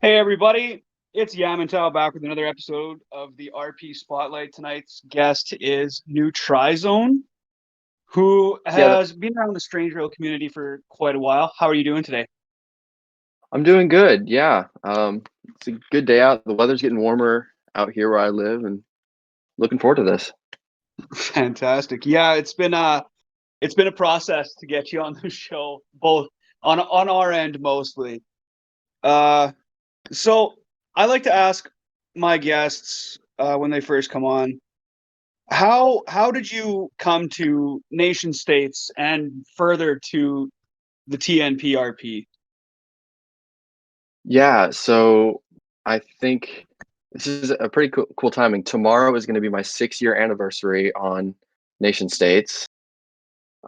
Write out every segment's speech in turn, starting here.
Hey everybody, it's Yamantau back with another episode of the RP Spotlight. Tonight's guest is new Trizone, who Yeah, has been around the Strange Rail community for quite a while. How are you doing today? I'm doing good. Yeah. It's a good day out. The weather's getting warmer out here where I live and looking forward to this. Fantastic. Yeah, it's been a process to get you on the show, both on our end mostly. Uh so I like to ask my guests when they first come on, how did you come to nation states and further to the TNPRP? Yeah, so I think this is a pretty cool timing. Tomorrow is going to be my 6 year anniversary on Nation States.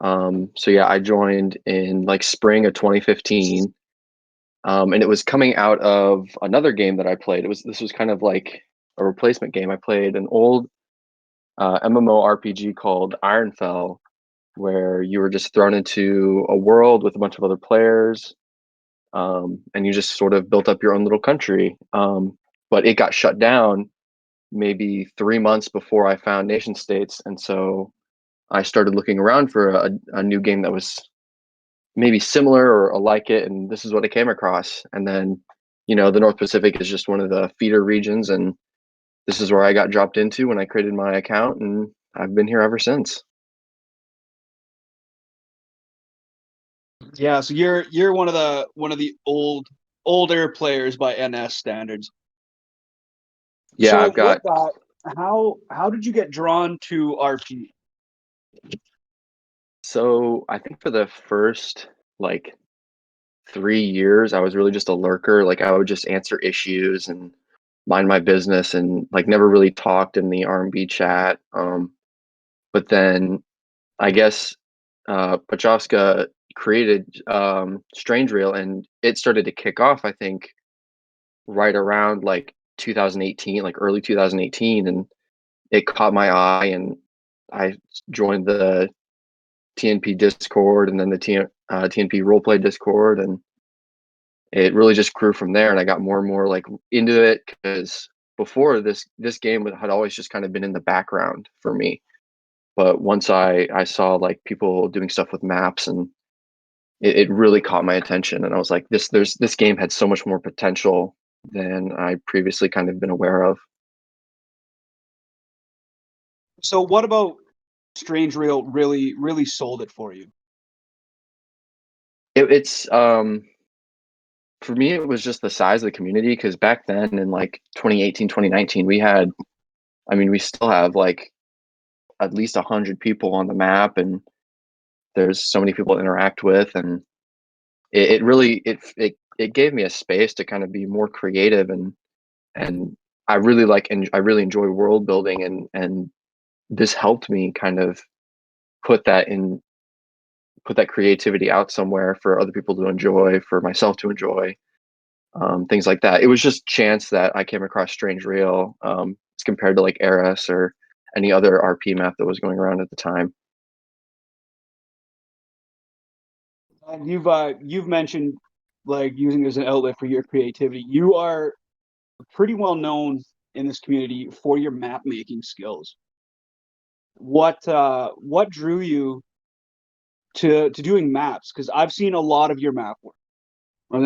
So yeah, I joined in like spring of 2015. And it was coming out of another game that I played. This was kind of like a replacement game. I played an old MMORPG called Ironfell, where you were just thrown into a world with a bunch of other players, and you just sort of built up your own little country. But it got shut down maybe 3 months before I found Nation States, and so I started looking around for a new game that was maybe similar or like it, and this is what I came across. And then, the North Pacific is just one of the feeder regions, and this is where I got dropped into when I created my account, and I've been here ever since. Yeah, so you're one of the older players by NS standards. Yeah, So I've with got that, how did you get drawn to RP? So I think for the first like 3 years, I was really just a lurker. Like I would just answer issues and mind my business and like never really talked in the R&B chat. But then I guess Pachowska created Strange Reel, and it started to kick off, I think, right around like 2018, like early 2018, and it caught my eye, and I joined the TNP Discord and then the TNP Roleplay Discord, and it really just grew from there. And I got more and more like into it because before this game had always just kind of been in the background for me. But once I saw like people doing stuff with maps, and it really caught my attention, and I was like, this game had so much more potential than I previously kind of been aware of. So what about Strange Rail really sold it for you? It's for me, it was just the size of the community, because back then in like 2018, 2019, we still have like at least 100 people on the map, and there's so many people to interact with, and it really it gave me a space to kind of be more creative, and I really enjoy world building, and this helped me kind of put that in put that creativity out somewhere for other people to enjoy, for myself to enjoy, things like that. It was just chance that I came across Strange Real, as compared to like Eris or any other RP map that was going around at the time. And you've mentioned like using it as an outlet for your creativity. You are pretty well known in this community for your map making skills. What drew you to doing maps? Because I've seen a lot of your map work, and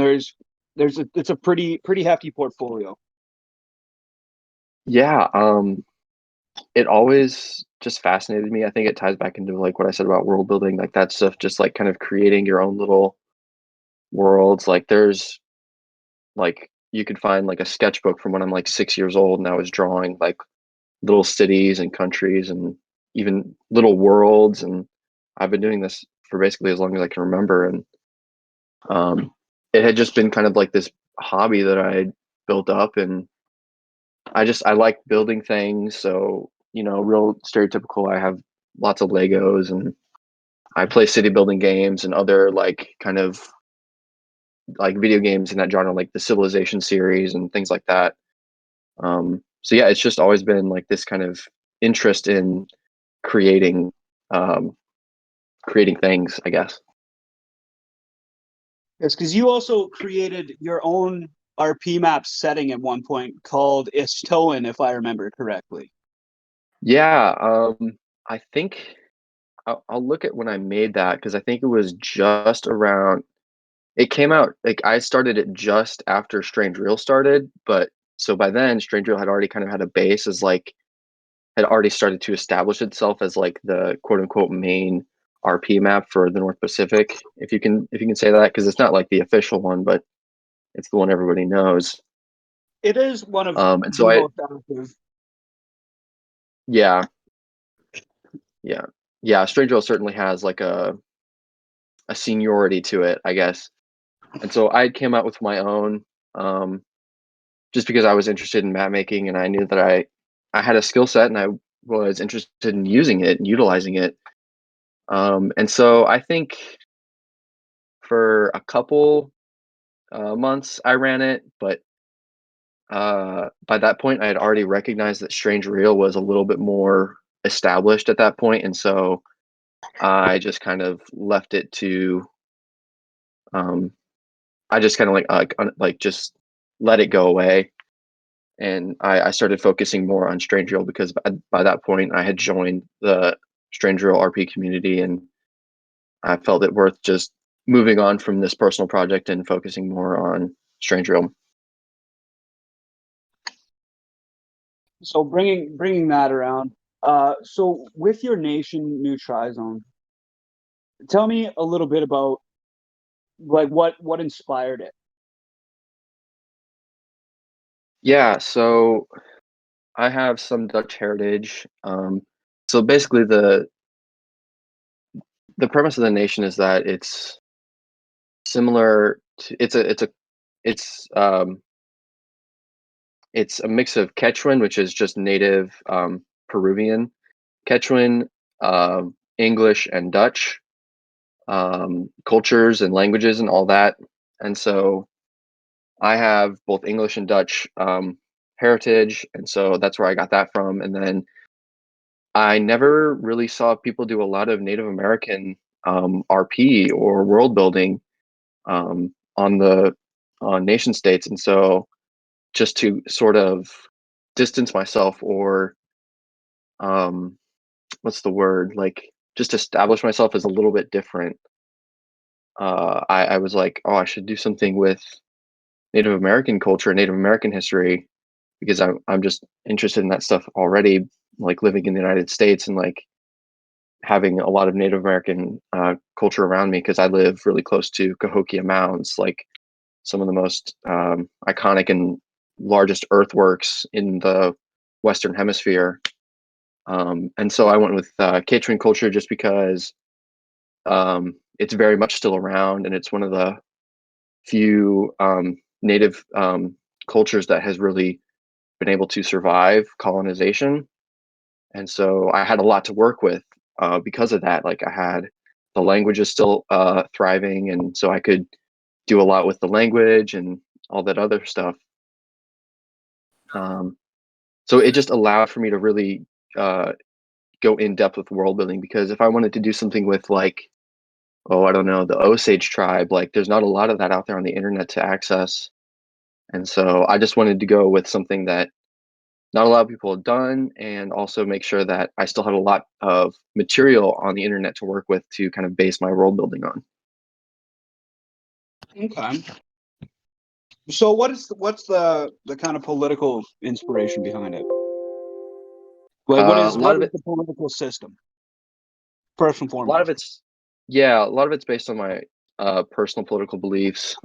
it's a pretty hefty portfolio. Yeah, it always just fascinated me. I think it ties back into like what I said about world building, like that stuff, just like kind of creating your own little worlds. Like there's like you could find like a sketchbook from when I'm like 6 years old, and I was drawing like little cities and countries and even little worlds, and I've been doing this for basically as long as I can remember. And um, it had just been kind of like this hobby that I had built up, and I like building things. So, real stereotypical, I have lots of Legos, and I play city building games and other like kind of like video games in that genre, like the Civilization series and things like that. So yeah, it's just always been like this kind of interest in creating, um, creating things, I guess. Yes, because you also created your own RP map setting at one point called Istoen, if I remember correctly. Yeah, I think I'll look at when I made that because I think it was just around. It came out like I started it just after Strange Reel started, but so by then Strange Reel had already kind of had a base as like had already started to establish itself as like the quote unquote main RP map for the North Pacific, if you can say that, because it's not like the official one, but it's the one everybody knows. It is one of And the so I most active. yeah yeah yeah Strange Reel certainly has like a seniority to it, I guess. And so I came out with my own, um, just because I was interested in map making and I knew that I had a skill set and I was interested in using it and utilizing it. And so I think for a couple months I ran it, but by that point I had already recognized that Strange Reel was a little bit more established at that point, and so I just kind of left it to. Um, I just kind of like just let it go away, and I started focusing more on Strange Reel because by that point I had joined the Strange Reel RP community, and I felt it worth just moving on from this personal project and focusing more on Strange Reel. So bringing that around. So with your nation, New Trizone, tell me a little bit about like what inspired it. Yeah, so I have some Dutch heritage. So basically, the premise of the nation is that it's similar to it's it's a mix of Quechuan, which is just native Peruvian Quechuan, English, and Dutch cultures and languages and all that. And so I have both English and Dutch heritage, and so that's where I got that from. And then I never really saw people do a lot of Native American RP or world building on the on nation states, and so just to sort of distance myself or um, what's the word, like just establish myself as a little bit different. I was like, oh, I should do something with Native American culture, Native American history, because I'm just interested in that stuff already, like living in the United States and like having a lot of Native American culture around me because I live really close to Cahokia Mounds, like some of the most iconic and largest earthworks in the Western Hemisphere. And so I went with Quechuan culture just because it's very much still around and it's one of the few native cultures that has really been able to survive colonization. And so I had a lot to work with because of that. Like I had the language is still thriving, and so I could do a lot with the language and all that other stuff. Um, so it just allowed for me to really uh, go in depth with world building because if I wanted to do something with like, oh, I don't know, the Osage tribe, like there's not a lot of that out there on the internet to access. And so I just wanted to go with something that not a lot of people have done and also make sure that I still have a lot of material on the internet to work with to kind of base my world building on. Okay. So what's the kind of political inspiration behind it? Like A what lot of is it, the political system first and a lot of foremost? it's, yeah, a lot of it's based on my personal political beliefs.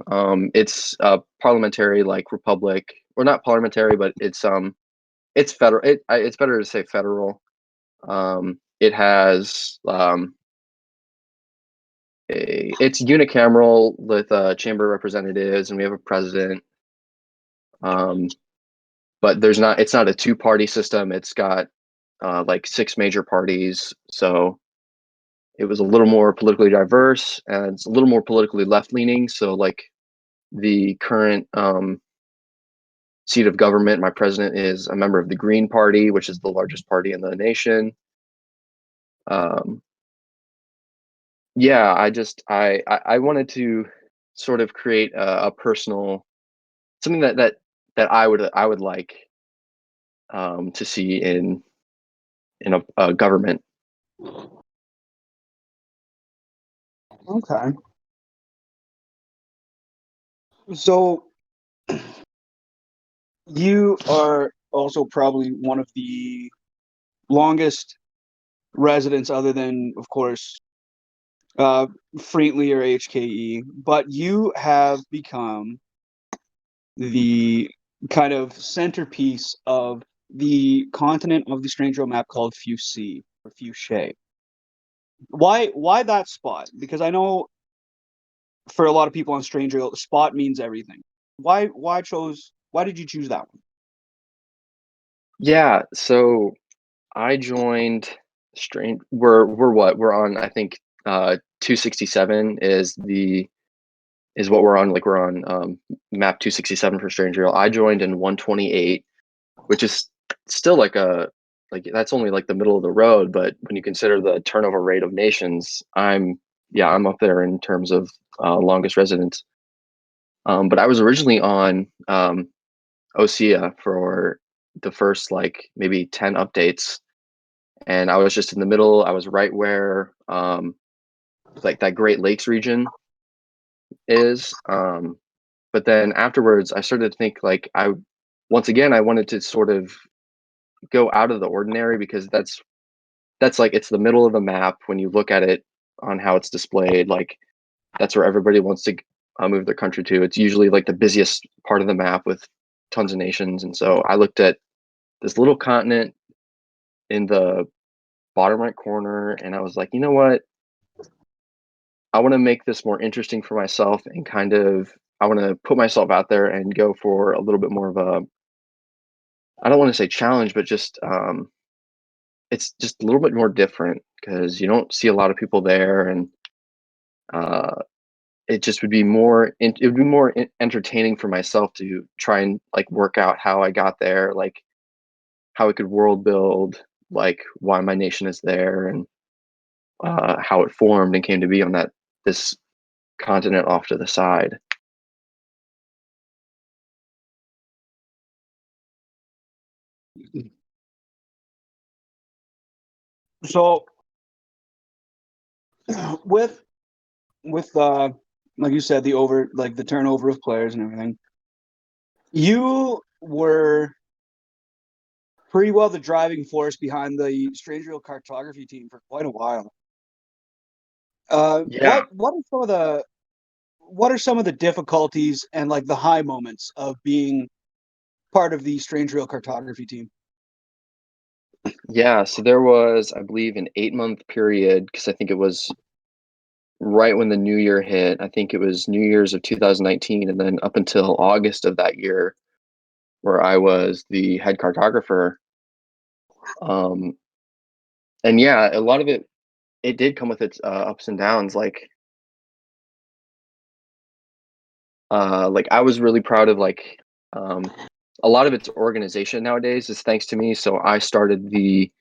It's parliamentary, like republic, or not parliamentary, but it's federal. It's better to say federal. It has it's unicameral with a chamber of representatives, and we have a president. Um, but there's not. It's not a two-party system. It's got like six major parties. So it was a little more politically diverse, and it's a little more politically left-leaning. So like the current seat of government, my president is a member of the Green Party, which is the largest party in the nation. Um, yeah, I wanted to sort of create a personal something that I would like to see in a government. Okay. So you are also probably one of the longest residents, other than, of course, uh, Freetley or HKE, but you have become the kind of centerpiece of the continent of the Strange World map called Fuchsia or Fuchsia. Why that spot? Because I know for a lot of people on Strange World, spot means everything. Why did you choose that one? Yeah, so I joined Strange. We're what? We're on, I think, 267 is what we're on. Like, we're on map 267 for Strange Real. I joined in 128, which is still like that's only like the middle of the road, but when you consider the turnover rate of nations, I'm up there in terms of longest residence. But I was originally on Osea for the first like maybe 10 updates, and I was just in the middle. I was right where like that Great Lakes region is. But then afterwards, I started to think like once again I wanted to sort of go out of the ordinary, because that's like it's the middle of the map when you look at it on how it's displayed. Like, that's where everybody wants to move their country to. It's usually like the busiest part of the map with tons of nations. And so I looked at this little continent in the bottom right corner, and I was like, you know what? I want to make this more interesting for myself, and kind of I want to put myself out there and go for a little bit more of a, I don't want to say challenge, but just it's just a little bit more different because you don't see a lot of people there, and uh, it just would be it would be more entertaining for myself to try and like work out how I got there, like how I could world build, like why my nation is there, and how it formed and came to be on this continent off to the side. So with with like you said, the turnover of players and everything, you were pretty well the driving force behind the Strange Real cartography team for quite a while. Yeah, What are some of the difficulties and like the high moments of being part of the Strange Real cartography team? yeah. So there was, I believe, an 8-month period, because I think it was right when the new year hit. I think it was New Year's of 2019, and then up until August of that year, where I was the head cartographer. Um, and yeah, a lot of it did come with its ups and downs. Like I was really proud of like um, a lot of its organization nowadays is thanks to me. So I started the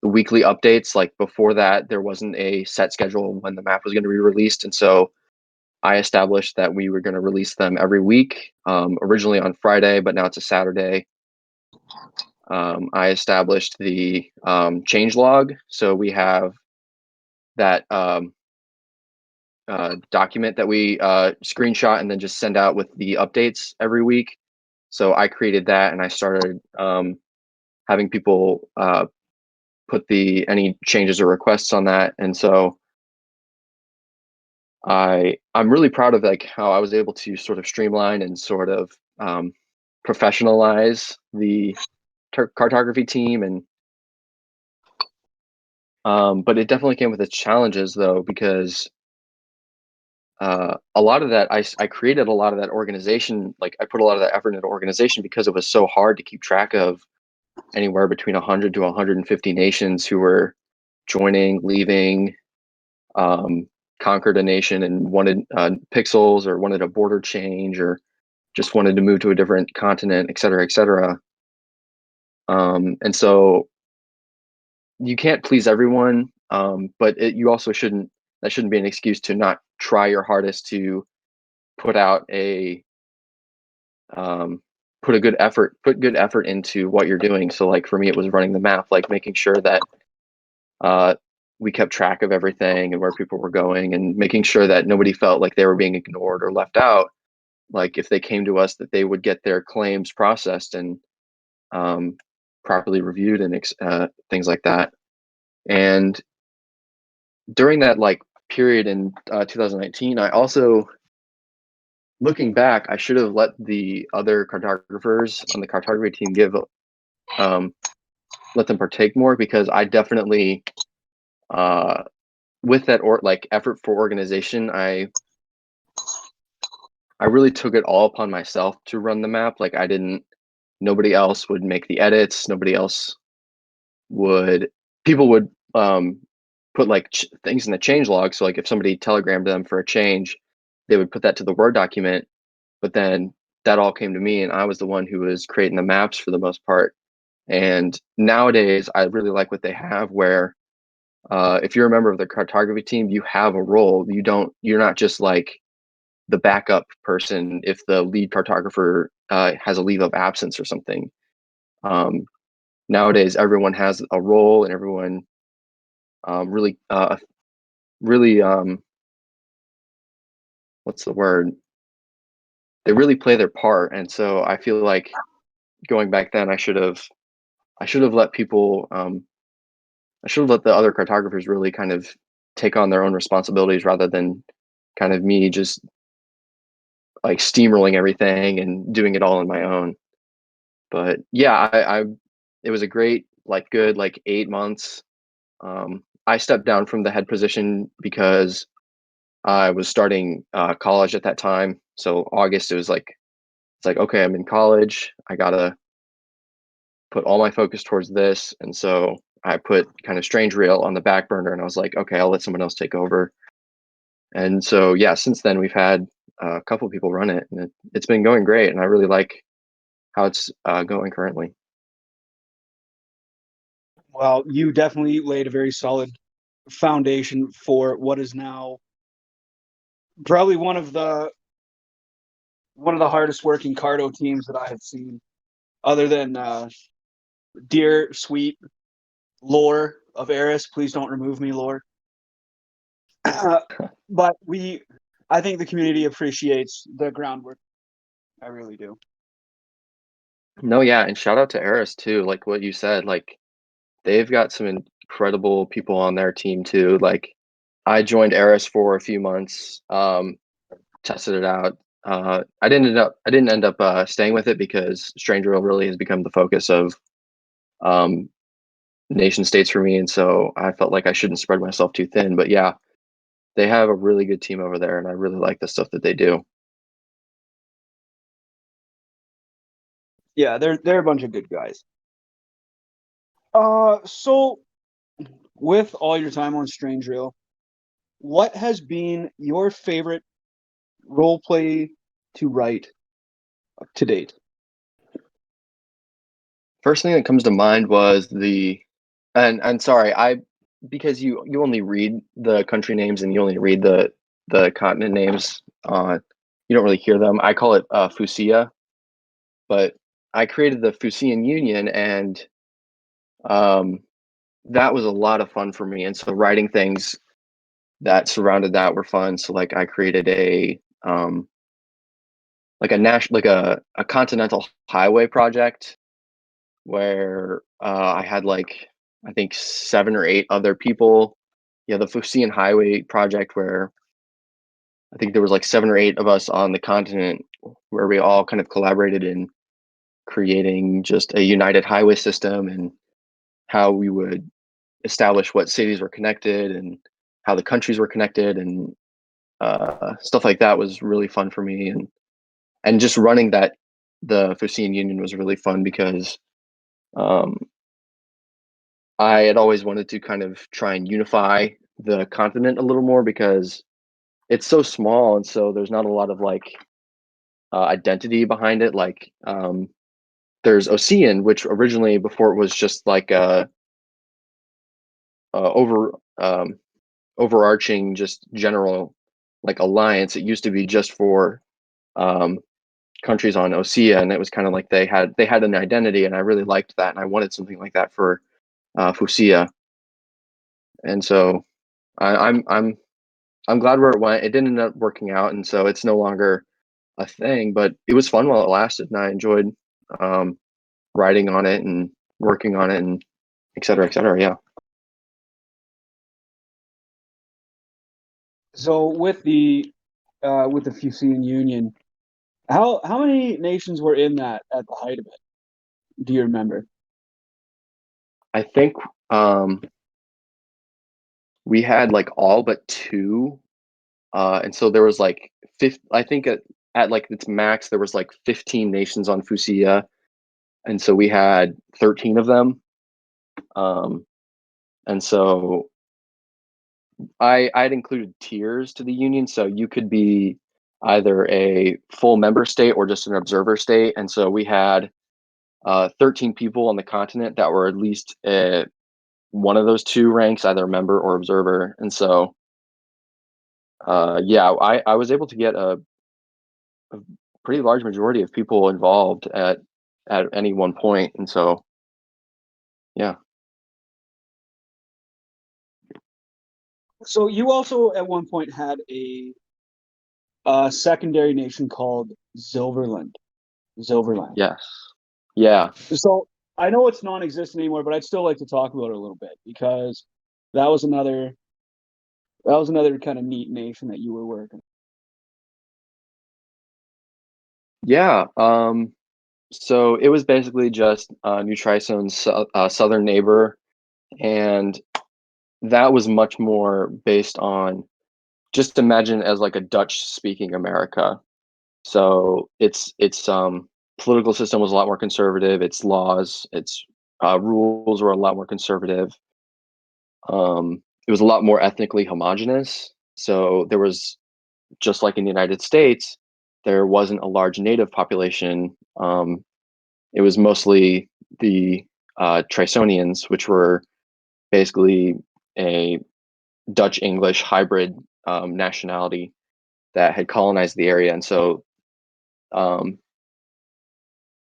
weekly updates. Like, before that, there wasn't a set schedule when the map was going to be released, and so I established that we were going to release them every week. Originally on Friday, but now it's a Saturday. I established the change log, so we have that document that we screenshot and then just send out with the updates every week. So I created that, and I started having people put any changes or requests on that. And so I'm really proud of like how I was able to sort of streamline and sort of professionalize the cartography team. And but it definitely came with its challenges, though, because a lot of that I created a lot of that organization. Like, I put a lot of that effort into organization because it was so hard to keep track of anywhere between 100 to 150 nations who were joining, leaving, um, conquered a nation and wanted pixels, or wanted a border change, or just wanted to move to a different continent, et cetera, et cetera. And so you can't please everyone, but you also shouldn't. That shouldn't be an excuse to not try your hardest to put out put good effort into what you're doing. So like for me, it was running the map, like making sure that we kept track of everything and where people were going, and making sure that nobody felt like they were being ignored or left out. Like if they came to us, that they would get their claims processed and um, properly reviewed and things like that. And during that like period in 2019, I also, looking back, I should have let the other cartographers on the cartography team um, let them partake more, because I definitely uh, with that like effort for organization, I really took it all upon myself to run the map. Like nobody else would make the edits. Nobody else would, people would put like things in the change log. So like if somebody telegrammed them for a change, they would put that to the Word document. But then that all came to me, and I was the one who was creating the maps for the most part. And nowadays, I really like what they have, where if you're a member of the cartography team, you have a role. You're not just like the backup person if the lead cartographer has a leave of absence or something. Um, Nowadays, everyone has a role, and everyone really, what's the word? They really play their part. And so I feel like going back then, I should have let people, I should have let the other cartographers really kind of take on their own responsibilities, rather than kind of me just like steamrolling everything and doing it all on my own. But yeah, it was a great, like good, like 8 months. I stepped down from the head position because I was starting college at that time. So August, it's like, okay, I'm in college. I gotta put all my focus towards this. And so I put kind of Strange Reel on the back burner, and I was like, okay, I'll let someone else take over. And so yeah, since then we've had a couple people run it, and it's been going great, and I really like how it's going currently. Well, you definitely laid a very solid foundation for what is now probably one of the hardest working cardo teams that I have seen, other than dear sweet lore of Eris. Please don't remove me, lore. But I think the community appreciates the groundwork. I really do. No, yeah, and shout out to Eris too. Like what you said, like they've got some incredible people on their team too. Like I joined Eris for a few months, tested it out. I didn't end up staying with it, because Stranger World really has become the focus of um, nation states for me, and so I felt like I shouldn't spread myself too thin. But yeah, they have a really good team over there, and I really like the stuff that they do. Yeah, they're a bunch of good guys. So with all your time on Strange Rail, what has been your favorite role play to write to date? First thing that comes to mind was and sorry, I because you only read the country names, and you only read the continent names. You don't really hear them. I call it Fusia, but I created the Fusian Union, and um, that was a lot of fun for me. And so writing things that surrounded that were fun. So like I created like a national, like a continental highway project, where I had like, I think 7 or 8 other people. Yeah, the Fusian Highway project, where I think there was like 7 or 8 of us on the continent, where we all kind of collaborated in creating just a united highway system, and how we would establish what cities were connected, and how the countries were connected, and stuff like that was really fun for me. And just running the Fusian Union was really fun, because um, I had always wanted to kind of try and unify the continent a little more, because it's so small, and so there's not a lot of like identity behind it. Like there's Ocean, which originally, before it was just like a overarching, just general like alliance. It used to be just for um, countries on Osea, and it was kind of like they had an identity, and I really liked that, and I wanted something like that for Fusia. And so I'm glad where it went. It didn't end up working out, and so it's no longer a thing. But it was fun while it lasted, and I enjoyed um, writing on it and working on it, and et cetera, et cetera. Yeah. So with the Fusian Union, how many nations were in that at the height of it? Do you remember? I think um, we had like all but two, and so there was like I think at like its max there was like 15 nations on Fusia, and so we had 13 of them. Um, and so I'd included tiers to the union, so you could be either a full member state or just an observer state. And so we had 13 people on the continent that were at least one of those two ranks, either member or observer. And so yeah, I was able to get a pretty large majority of people involved at any one point. And so yeah. So you also at one point had a secondary nation called Silverland. Silverland. Yes. Yeah. So I know it's non-existent anymore, but I'd still like to talk about it a little bit because that was another that was another kind of neat nation that you were working. Yeah. So it was basically just New Trisone's southern neighbor, and that was much more based on just imagine as like a Dutch speaking America. So its political system was a lot more conservative. Its laws, its rules were a lot more conservative. It was a lot more ethnically homogenous. So there was, just like in the United States, there wasn't a large native population. It was mostly the Trisonians, which were basically a Dutch English hybrid nationality that had colonized the area. And so um,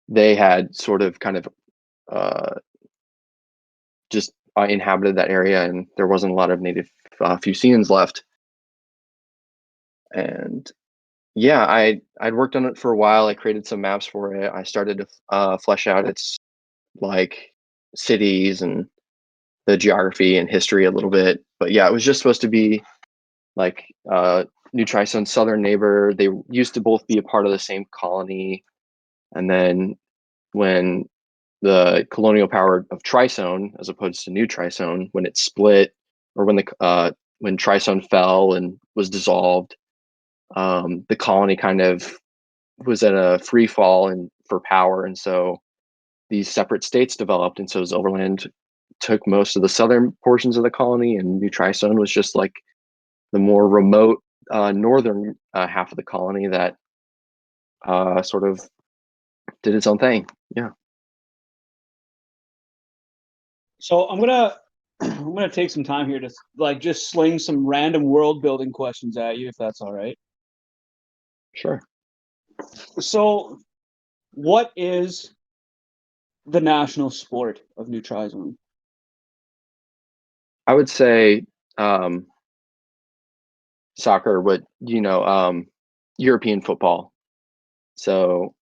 they had sort of kind of uh, just inhabited that area, and there wasn't a lot of native Fusians left. And yeah, I'd worked on it for a while. I created some maps for it. I started to flesh out its like cities and the geography and history a little bit. But yeah, it was just supposed to be like New Trisone's southern neighbor. They used to both be a part of the same colony, and then when the colonial power of Trisone, as opposed to New Trisone, when it split, or when Trisone fell and was dissolved, the colony kind of was at a free fall and for power, and so these separate states developed, and so Silverland took most of the southern portions of the colony, and New Trisone was just like the more remote northern half of the colony that sort of did its own thing. Yeah, So I'm gonna take some time here to like just sling some random world building questions at you, if that's all right. sure. So, what is the national sport of New Trizone? I would say um, soccer, but European football. So,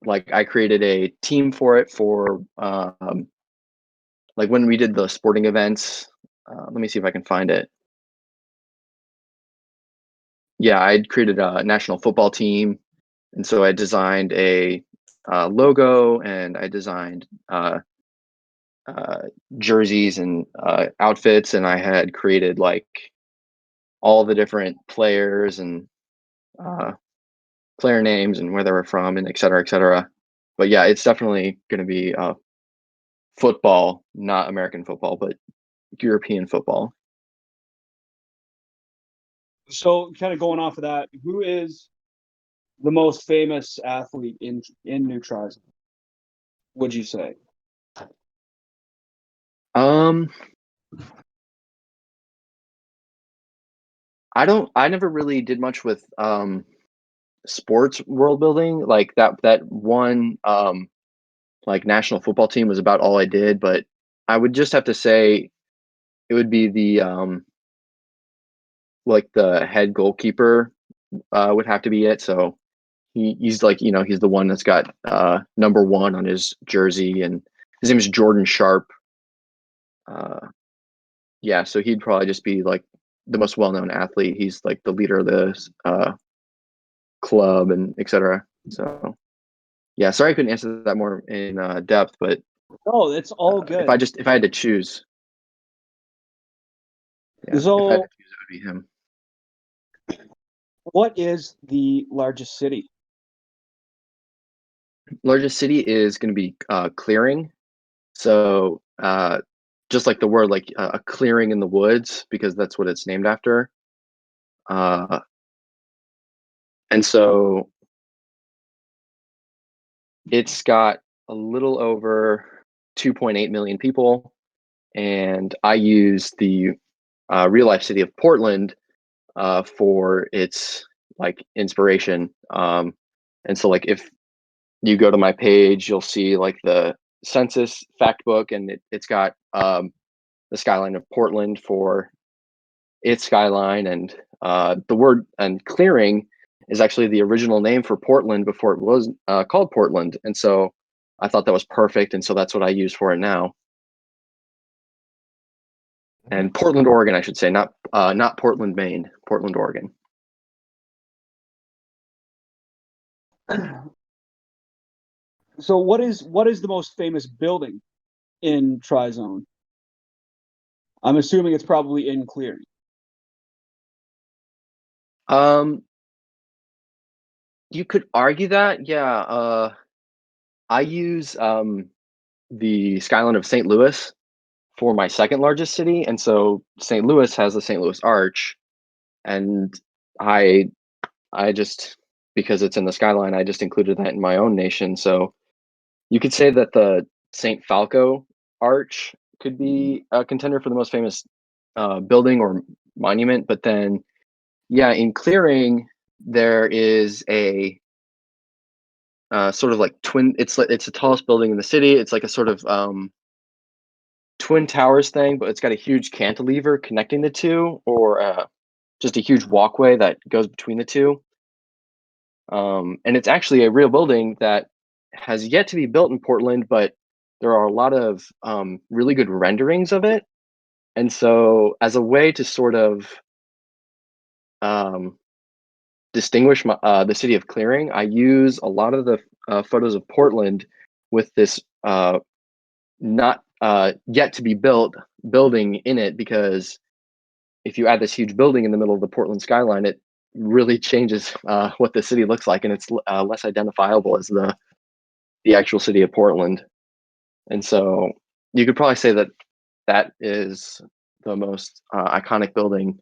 like, I created a team for it for like when we did the sporting events. Let me see if I can find it. Yeah, I'd created a national football team, and so I designed a logo, and I designed uh, jerseys and outfits, and I had created like all the different players and uh, player names and where they were from, and et cetera, et cetera. But yeah, it's definitely going to be football, not American football, but European football. So, kind of going off of that, who is the most famous athlete in New Trizone? Would you say? Um, I don't. I never really did much with sports world building. Like that one like national football team was about all I did, but I would just have to say it would be the like the head goalkeeper would have to be it. So he's like, he's the one that's got number one on his jersey, and his name is Jordan Sharp. Yeah, so he'd probably just be like the most well-known athlete. He's like the leader of the club and etc. So yeah, sorry I couldn't answer that more in depth, but Oh, it's all if good. I had to choose, yeah, if I had to So, choose, it would be him. what is the largest city? Largest city is going to be clearing. So just like the word, like a clearing in the woods, because that's what it's named after. Uh, and so it's got a little over 2.8 million people, and I use the real life city of Portland for its like inspiration. And so like if you go to my page, you'll see like the census fact book, and it's got the skyline of Portland for its skyline, and the word and clearing is actually the original name for Portland before it was called Portland, and so I thought that was perfect, and so that's what I use for it now. And Portland, Oregon, I should say, not Portland, Maine, Portland, Oregon. So, what is the most famous building in Trizone? I'm assuming it's probably in Cleary. Um, you could argue that, yeah. I use the skyline of St. Louis for my second largest city, and so St. Louis has the St. Louis Arch, and I I just because it's in the skyline, I just included that in my own nation. So you could say that the St. Falco Arch could be a contender for the most famous building or monument, but then yeah, in clearing there is a sort of like twin. It's the tallest building in the city. It's like a sort of twin towers thing, but it's got a huge cantilever connecting the two, or just a huge walkway that goes between the two. And it's actually a real building that has yet to be built in Portland, but there are a lot of really good renderings of it. And so, as a way to sort of um, distinguish the city of Clearing, I use a lot of the photos of Portland with this not yet to be built building in it, because if you add this huge building in the middle of the Portland skyline, it really changes what the city looks like, and it's less identifiable as the actual city of Portland. And so you could probably say that that is the most iconic building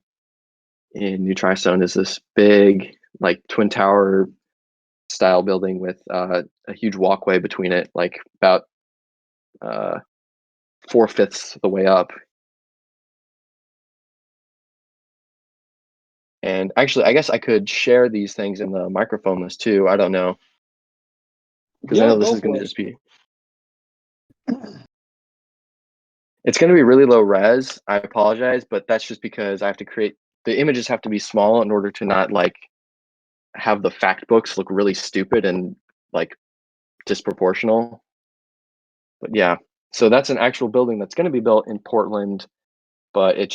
in New Trisone, is this big like twin tower style building with a huge walkway between it, like about uh, 4/5 the way up. And actually, I guess I could share these things in the microphone list too. I don't know, because I Yeah, know this go is going for to it. just be it's going to be really low res. I apologize, but that's just because I have to create the images have to be small in order to not like have the fact books look really stupid and like disproportional. But yeah, so that's an actual building that's going to be built in Portland, but it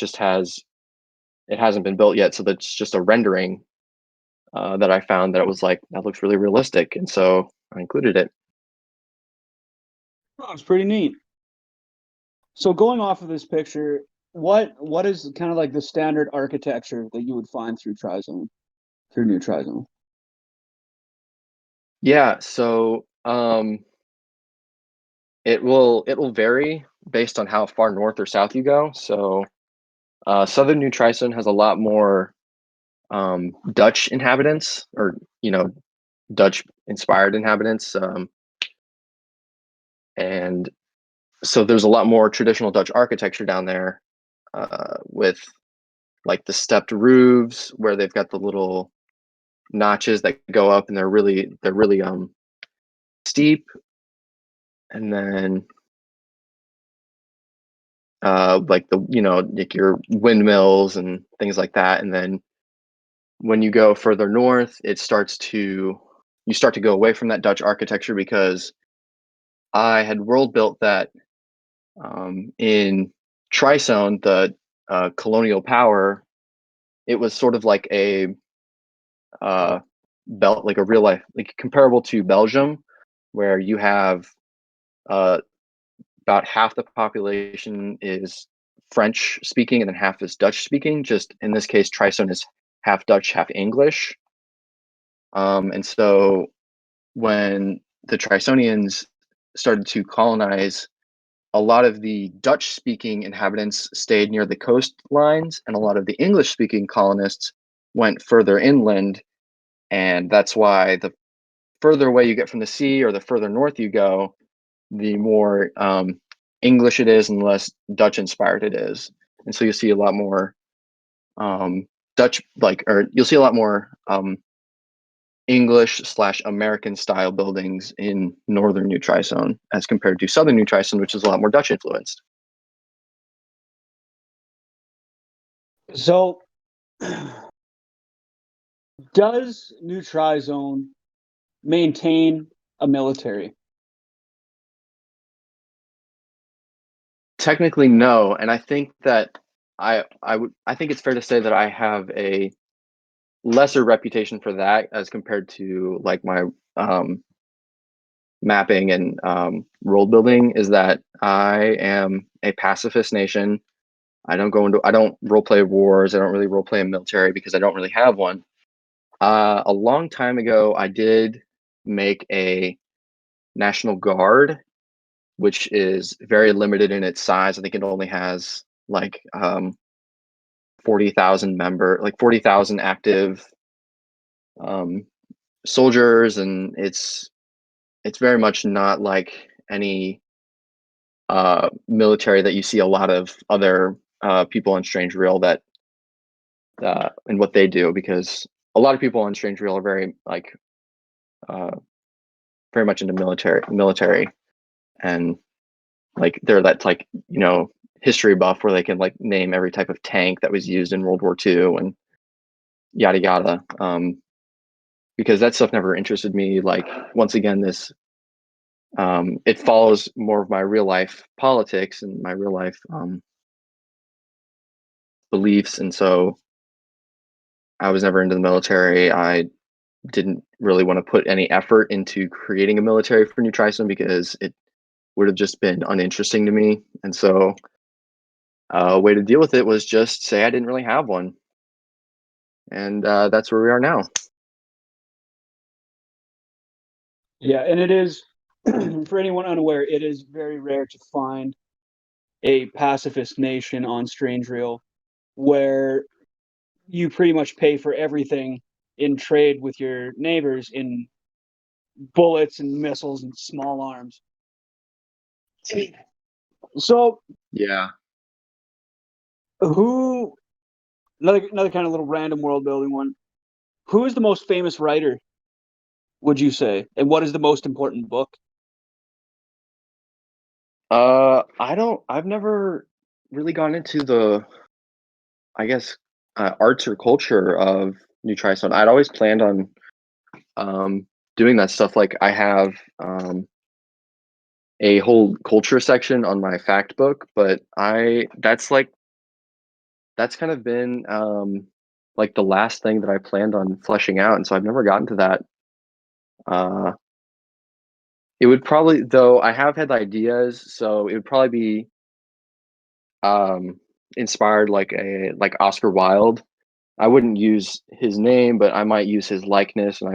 hasn't been built yet. So that's just a rendering that I found that it was like that looks really realistic, and so I included it. Oh, it's pretty neat. So, going off of this picture, what is kind of like the standard architecture that you would find through New Trizone? Yeah, so it will vary based on how far north or south you go. So southern New Trison has a lot more Dutch inhabitants, or Dutch inspired inhabitants, and so there's a lot more traditional Dutch architecture down there, with like the stepped roofs where they've got the little notches that go up, and they're really steep. And then like like your windmills and things like that. And then when you go further north, you start to go away from that Dutch architecture, because I had world built that in Trizone, the colonial power. It was sort of like a like a real life, like comparable to Belgium, where you have uh, about half the population is French speaking and then half is Dutch speaking. Just in this case, Trizone is half Dutch, half English. And so when the Trisonians started to colonize, a lot of the Dutch speaking inhabitants stayed near the coastlines, and a lot of the English speaking colonists went further inland. And that's why the further away you get from the sea, or the further north you go, the more English it is and the less Dutch inspired it is. And so you'll see a lot more Dutch, or you'll see a lot more English/American style buildings in northern New Trizone as compared to southern New Trizone, which is a lot more Dutch influenced. So, does New Trizone maintain a military? Technically, no, and I think that I think it's fair to say that I have a lesser reputation for that as compared to like my mapping and role building, is that I am a pacifist nation. I don't role play wars. I don't really role play a military because I don't really have one. A long time ago, I did make a National Guard, which is very limited in its size. I think it only has like 40,000 active um, soldiers, and it's very much not like any military that you see a lot of other people on Strange Reel that and what they do, because a lot of people on Strange Reel are uh, very much into military, and like they're that history buff where they can like name every type of tank that was used in World War II and yada yada. Because that stuff never interested me. Like, once again, this it follows more of my real life politics and my real life beliefs, and so I was never into the military. I didn't really want to put any effort into creating a military for New Trizone because it would have just been uninteresting to me. And so a way to deal with it was just say I didn't really have one. And that's where we are now. Yeah, and it is, for anyone unaware, it is very rare to find a pacifist nation on Strange Reel where you pretty much pay for everything in trade with your neighbors in bullets and missiles and small arms. So, Yeah. who another kind of little random world building one. Who is the most famous writer, would you say? And what is the most important book? I've never really gone into the, I guess, arts or culture of New Trizone. I'd always planned on doing that stuff. Like, I have a whole culture section on my fact book, but that's kind of been like the last thing that I planned on fleshing out, and so I've never gotten to that. Uh, it would probably, though I have had ideas, so it would probably be um, inspired like Oscar Wilde. I wouldn't use his name, but I might use his likeness, and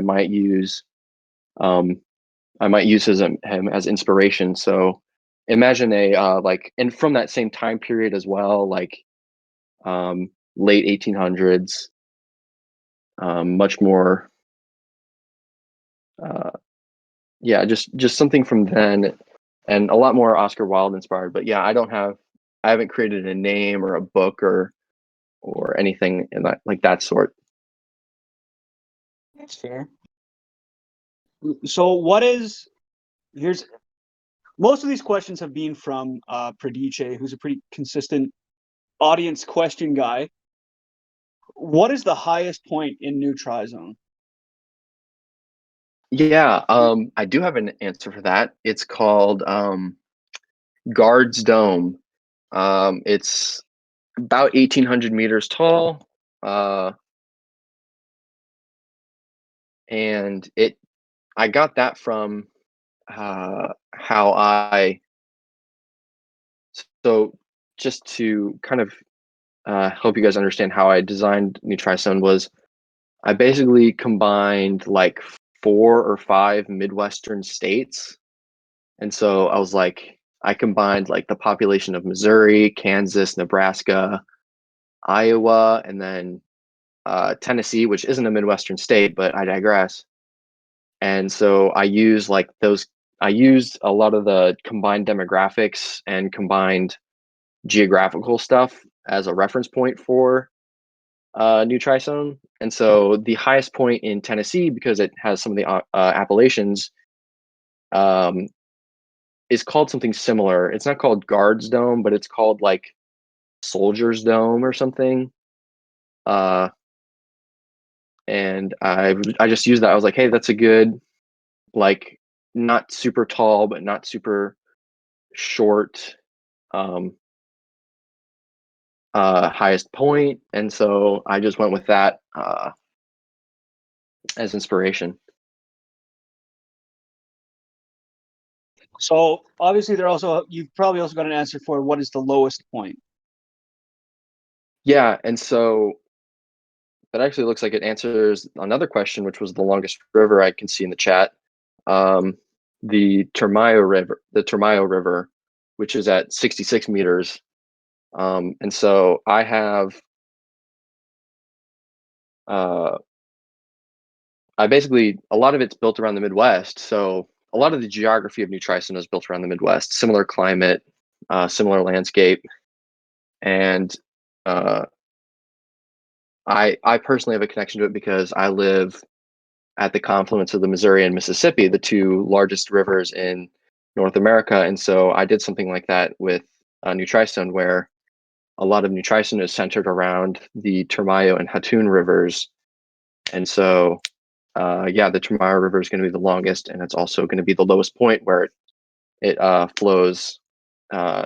um, I might use him as inspiration. So imagine and from that same time period as well, like late 1800s, much more, uh, yeah, just something from then, and a lot more Oscar Wilde inspired. But yeah, I haven't created a name or a book or anything in that, like that sort. That's fair. So what is here's most of these questions have been from Pradice, who's a pretty consistent audience question guy. What is the highest point in New Trizone? Yeah, I do have an answer for that. It's called Guard's Dome. It's about 1,800 meters tall, and I got that from how I so just to kind of help you guys understand how I designed New Trizone was I basically combined like 4 or 5 Midwestern states. And so I was like, I combined like the population of Missouri, Kansas, Nebraska, Iowa, and then Tennessee, which isn't a Midwestern state, but I digress. And so I used a lot of the combined demographics and combined geographical stuff as a reference point for New Trisone. And so the highest point in Tennessee, because it has some of the Appalachians, um, is called something similar. It's not called Guards Dome, but it's called like Soldiers Dome or something. Uh, and I just used that. I was like, hey, that's a good like not super tall, but not super short um, highest point. And so I just went with that as inspiration. So obviously they're also you've probably also got an answer for what is the lowest point. Yeah, and so that actually looks like it answers another question, which was the longest river I can see in the chat. Um, the Termayo River, which is at 66 meters. And so I have, uh, I basically, a lot of it's built around the Midwest. So a lot of the geography of New Trison is built around the Midwest, similar climate, similar landscape. And uh, I personally have a connection to it because I live at the confluence of the Missouri and Mississippi, the two largest rivers in North America. And so I did something like that with New Trison, where a lot of New Trison is centered around the Termayo and Hatun rivers. And so, yeah, the Termayo River is going to be the longest, and it's also going to be the lowest point where it flows uh,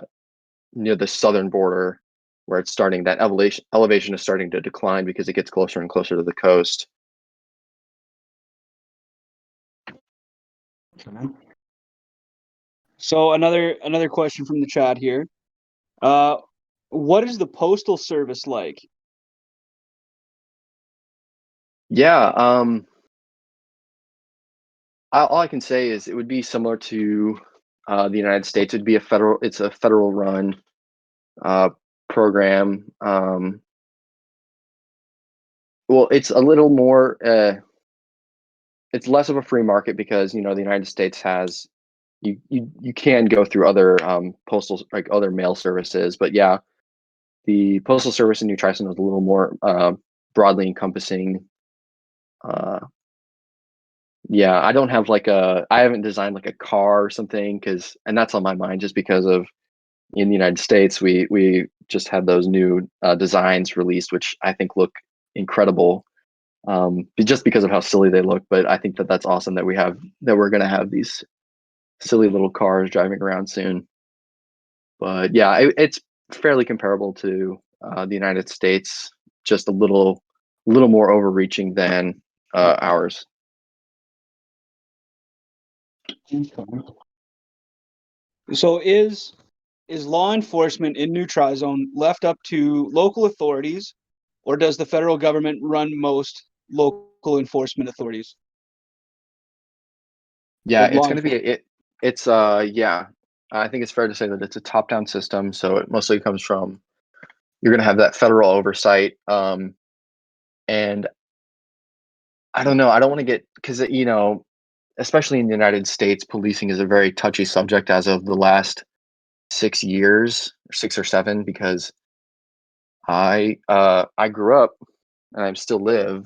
near the southern border, where it's starting that elevation is starting to decline because it gets closer and closer to the coast. Okay. So another question from the chat here. Uh, what is the postal service like? Yeah, all I can say is it would be similar to the United States. It's a federal run uh, program. Well, it's a little more. It's less of a free market because the United States has you can go through other postal like other mail services, but yeah, the postal service in New Trison is a little more broadly encompassing. Uh, yeah, I don't have I haven't designed like a car or something and that's on my mind just because of in the United States we just had those new designs released, which I think look incredible. Just because of how silly they look, but I think that that's awesome that we're gonna have these silly little cars driving around soon. But yeah, it's fairly comparable to the United States, just a little more overreaching than ours. Okay. So is law enforcement in New Trizone left up to local authorities, or does the federal government run most local enforcement authorities? Yeah, Like it's law going to be enforcement. it's yeah. I think it's fair to say that it's a top-down system, so it mostly comes from you're going to have that federal oversight. And I don't know, I don't want to get because especially in the United States, policing is a very touchy subject as of the last 6 years, or 6 or 7, because I grew up and I still live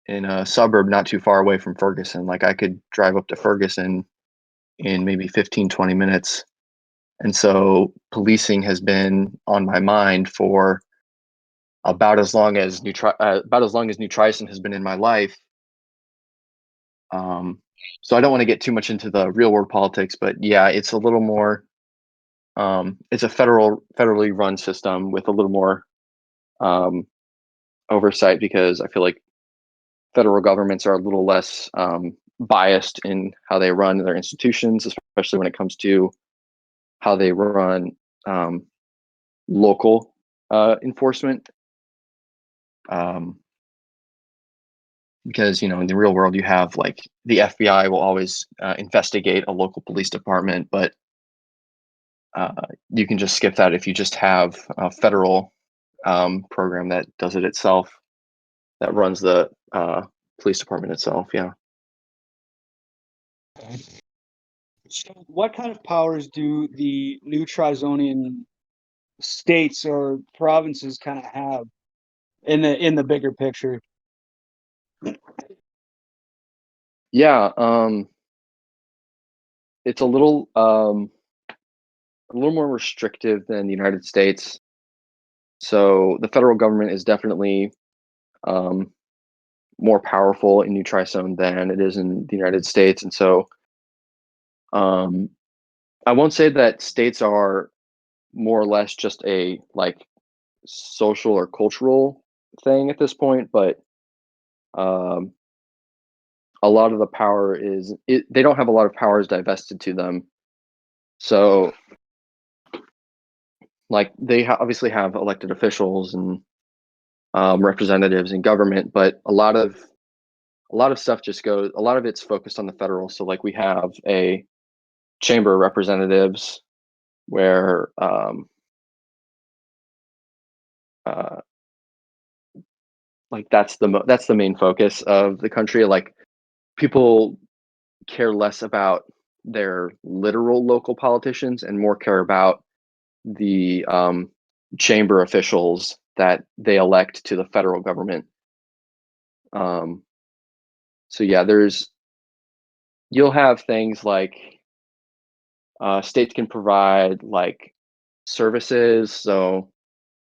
in a suburb not too far away from Ferguson. Like I could drive up to Ferguson in maybe 15, 20 minutes. And so policing has been on my mind for about as long as New Trison has been in my life. So I don't want to get too much into the real world politics, but yeah, it's a little more. It's a federally run system with a little more um, oversight because I feel like federal governments are a little less biased in how they run their institutions, especially when it comes to how they run local enforcement. Because in the real world, you have like the FBI will always investigate a local police department, but you can just skip that if you just have a federal program that does it itself, that runs the police department itself. Yeah. So what kind of powers do the new Trizonian states or provinces kind of have in the bigger picture? Yeah. It's a little more restrictive than the United States. So the federal government is definitely um, more powerful in New Trisone than it is in the United States, and so um, I won't say that states are more or less just a like social or cultural thing at this point, but um, a lot of the power they don't have a lot of powers divested to them. So like obviously have elected officials and representatives in government, but a lot of stuff just goes. A lot of it's focused on the federal. So like we have a chamber of representatives where uh, like that's the main focus of the country. Like people care less about their literal local politicians and more care about the chamber officials that they elect to the federal government. Um, so yeah, you'll have things like states can provide like services. So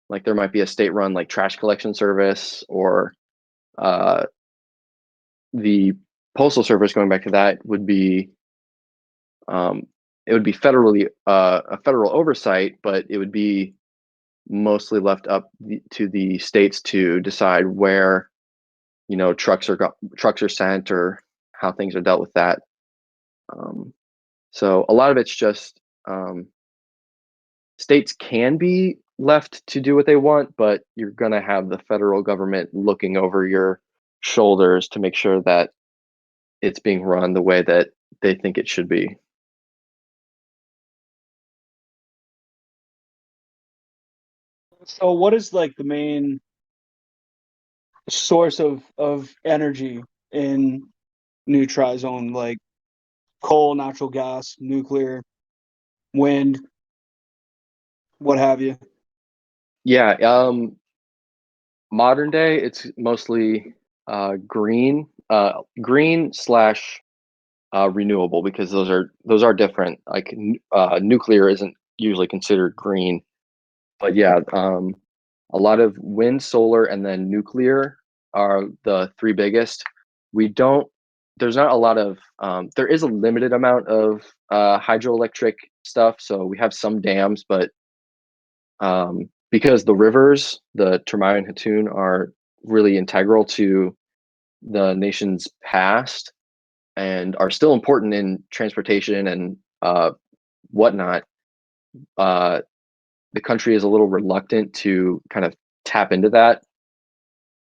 like there might be a state-run like trash collection service, or uh, the postal service. Going back to that, would be um, it would be federally a federal oversight, but it would be mostly left up to the states to decide where trucks are sent or how things are dealt with that. Um, so a lot of it's just states can be left to do what they want, but you're going to have the federal government looking over your shoulders to make sure that it's being run the way that they think it should be. So what is like the main source of energy in new Trizone, like coal, natural gas, nuclear, wind, what have you? Yeah, modern day it's mostly green slash renewable, because those are different. Like nuclear isn't usually considered green, but yeah, a lot of wind, solar, and then nuclear are the three biggest. We don't. There's not a lot of. There is a limited amount of hydroelectric stuff. So we have some dams, but because the rivers, the Termai and Hatun, are really integral to the nation's past and are still important in transportation and whatnot. Uh, the country is a little reluctant to kind of tap into that.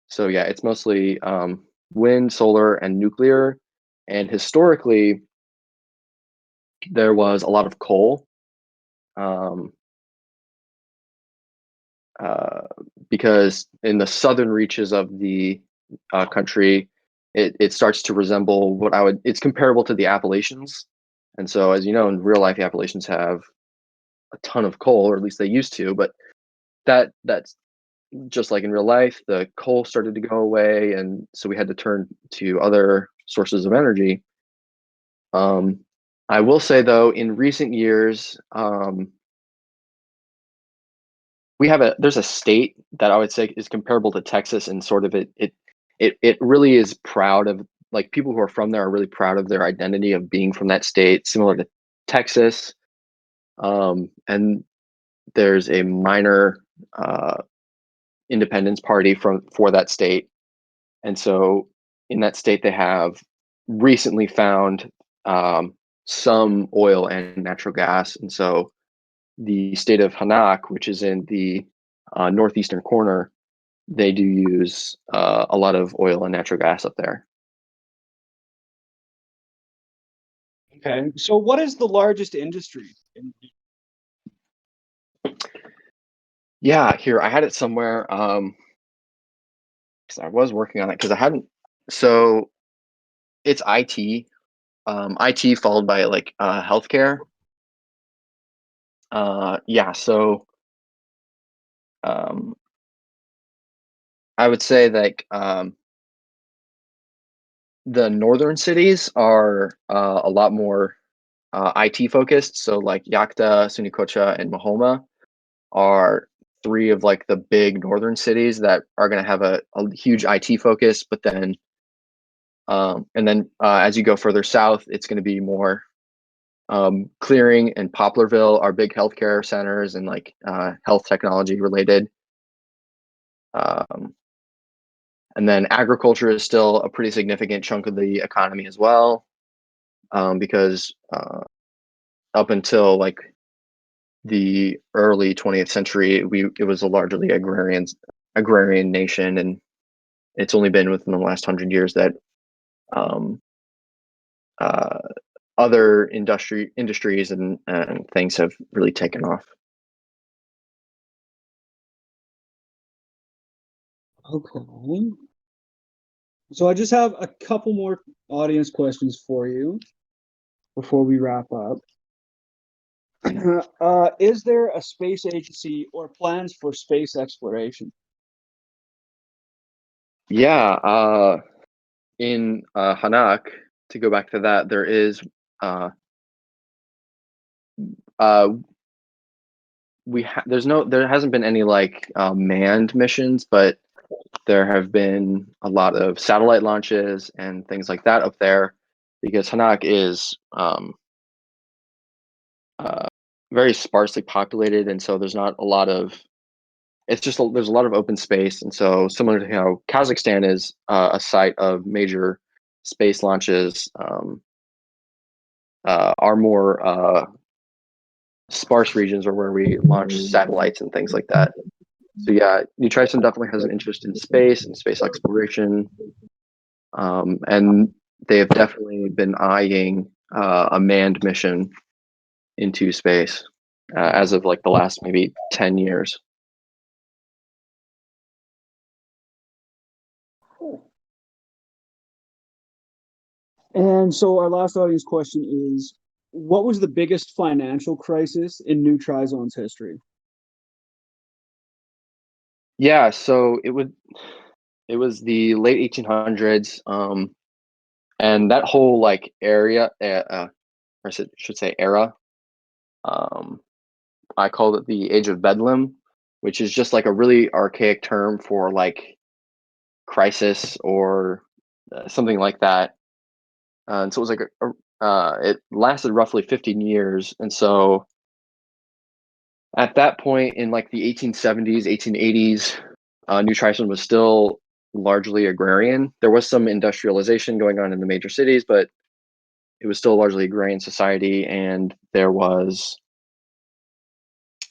So yeah, it's mostly wind, solar, and nuclear. And historically, there was a lot of coal, um, uh, because in the southern reaches of the country, it starts to resemble it's comparable to the Appalachians. And so, as you know, in real life, the Appalachians have a ton of coal, or at least they used to, but that's just like in real life, the coal started to go away, and so we had to turn to other sources of energy. I will say though, in recent years, there's a state that I would say is comparable to Texas, and sort of it really is proud of, like, people who are from there are really proud of their identity of being from that state, similar to Texas. And there's a minor independence party for that state, and so in that state they have recently found um, some oil and natural gas, and so the state of Hanak, which is in the northeastern corner, they do use a lot of oil and natural gas up there. Okay. So what is the largest industry? Yeah, here I had it somewhere. 'Cause I was working on it because I hadn't. So it's IT, IT followed by like healthcare. Yeah, so um, I would say that the northern cities are a lot more IT focused. So like Yakta, Sunikocha, and Mahoma are three of like the big northern cities that are going to have a huge IT focus. But then, and then as you go further south, it's going to be more Clearing and Poplarville are big healthcare centers and like health technology related. Um, and then agriculture is still a pretty significant chunk of the economy as well, because up until like the early 20th century, it was a largely agrarian nation, and it's only been within the last 100 years that um, uh, other industries and things have really taken off. Okay. So I just have a couple more audience questions for you before we wrap up. Is there a space agency or plans for space exploration? Yeah, in Hanak, to go back to that, there is uh, uh, there hasn't been any like manned missions, but there have been a lot of satellite launches and things like that up there, because Hanak is uh, very sparsely populated, and so there's not a lot of. There's a lot of open space, and so similar to how Kazakhstan is a site of major space launches, our more sparse regions are where we launch satellites and things like that. So yeah, New Trisone definitely has an interest in space and space exploration, and they have definitely been eyeing a manned mission into space as of like the last maybe 10 years. And so our last audience question is, what was the biggest financial crisis in New Trizone's history? Yeah, so it was the late 1800s, and that whole like area, or should say era. Um, I called it the Age of Bedlam, which is just like a really archaic term for like crisis or something like that. And so it was like it lasted roughly 15 years, and so at that point in like the 1870s, 1880s, New Tristan was still largely agrarian. There was some industrialization going on in the major cities, but it was still largely agrarian society, and there was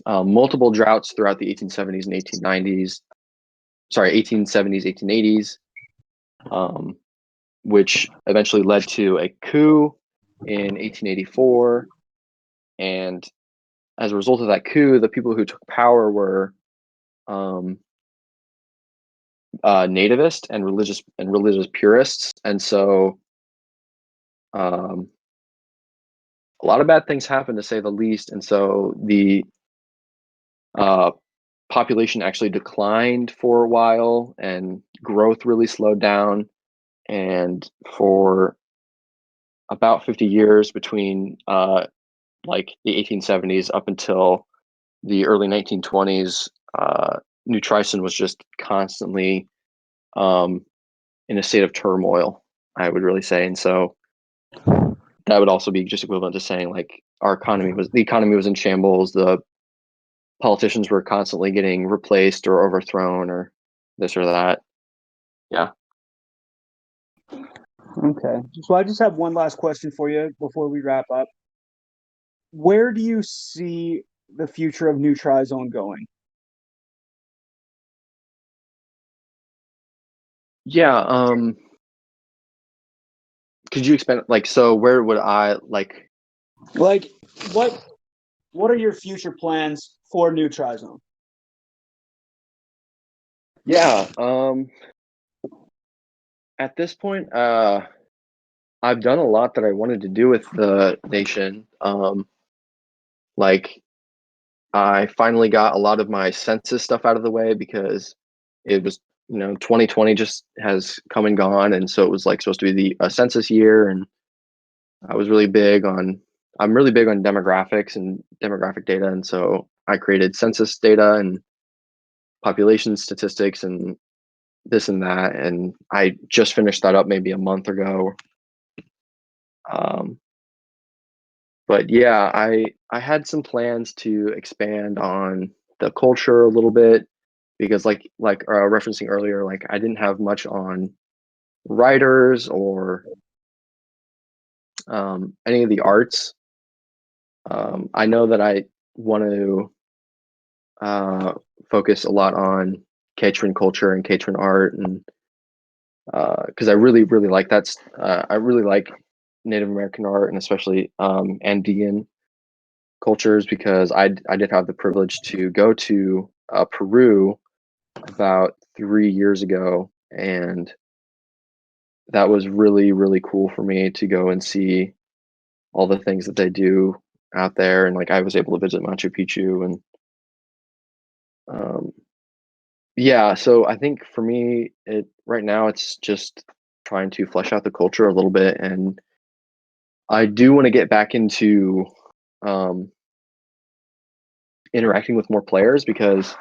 multiple droughts throughout the 1870s and 1890s. Sorry, 1870s, 1880s, um, which eventually led to a coup in 1884. And as a result of that coup, the people who took power were um, nativist and religious purists, and so um, a lot of bad things happened, to say the least. And so the uh, population actually declined for a while and growth really slowed down. And for about 50 years between like the 1870s up until the early 1920s, New Trisone was just constantly in a state of turmoil, I would really say. And so that would also be just equivalent to saying like the economy was in shambles, the politicians were constantly getting replaced or overthrown or this or that. Yeah. Okay. So I just have one last question for you before we wrap up. Where do you see the future of New Trizone going? Yeah. Could you expand like so where would I like Like, what are your future plans for New Trizone? yeah, at this point, I've done a lot that I wanted to do with the nation. Like I finally got a lot of my census stuff out of the way because it was, 2020 just has come and gone, and so it was like supposed to be a census year, and I was really big on. I'm really big on demographics and demographic data, and so I created census data and population statistics and this and that, and I just finished that up maybe a month ago. Um, but yeah, I had some plans to expand on the culture a little bit because referencing earlier, like I didn't have much on writers or any of the arts. I know that I want to focus a lot on Quechuan culture and Quechuan art, and because I really like I really like Native American art and especially Andean cultures because I did have the privilege to go to Peru about 3 years ago, and that was really cool for me to go and see all the things that they do out there, and like I was able to visit Machu Picchu and um, yeah. So I think for me, it right now it's just trying to flesh out the culture a little bit, and I do want to get back into um, interacting with more players because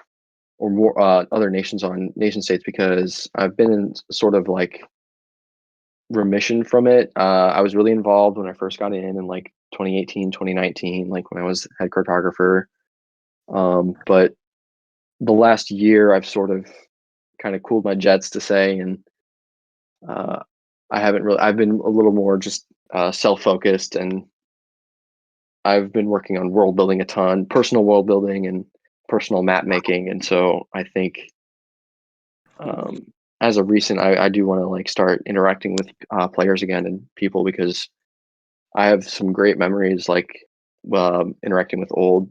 or more other nations on nation states because I've been in sort of like remission from it. I was really involved when I first got in like 2018, 2019, like when I was head cartographer. But the last year I've sort of kind of cooled my jets to say, and uh, I've been a little more just self-focused, and I've been working on world building a ton, personal world building and personal map making. And so I think um, as of recent, I do want to like start interacting with players again and people because I have some great memories like interacting with old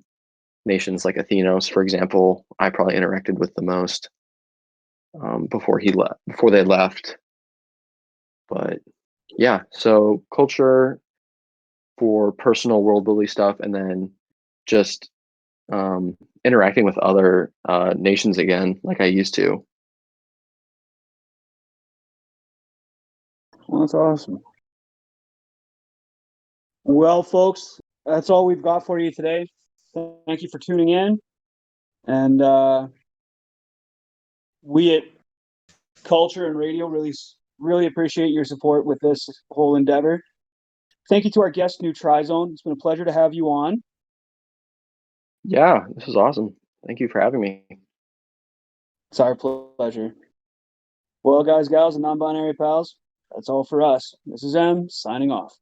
nations like Athenos, for example. I probably interacted with the most before they left. But yeah, so culture for personal world building stuff, and then just interacting with other nations again, like I used to. Well, that's awesome. Well, folks, that's all we've got for you today. Thank you for tuning in. And we at Culture and Radio really appreciate your support with this whole endeavor. Thank you to our guest, New Trizone. It's been a pleasure to have you on. Yeah, this was awesome. Thank you for having me. It's our pleasure. Well, guys, gals, and non-binary pals, that's all for us. This is M signing off.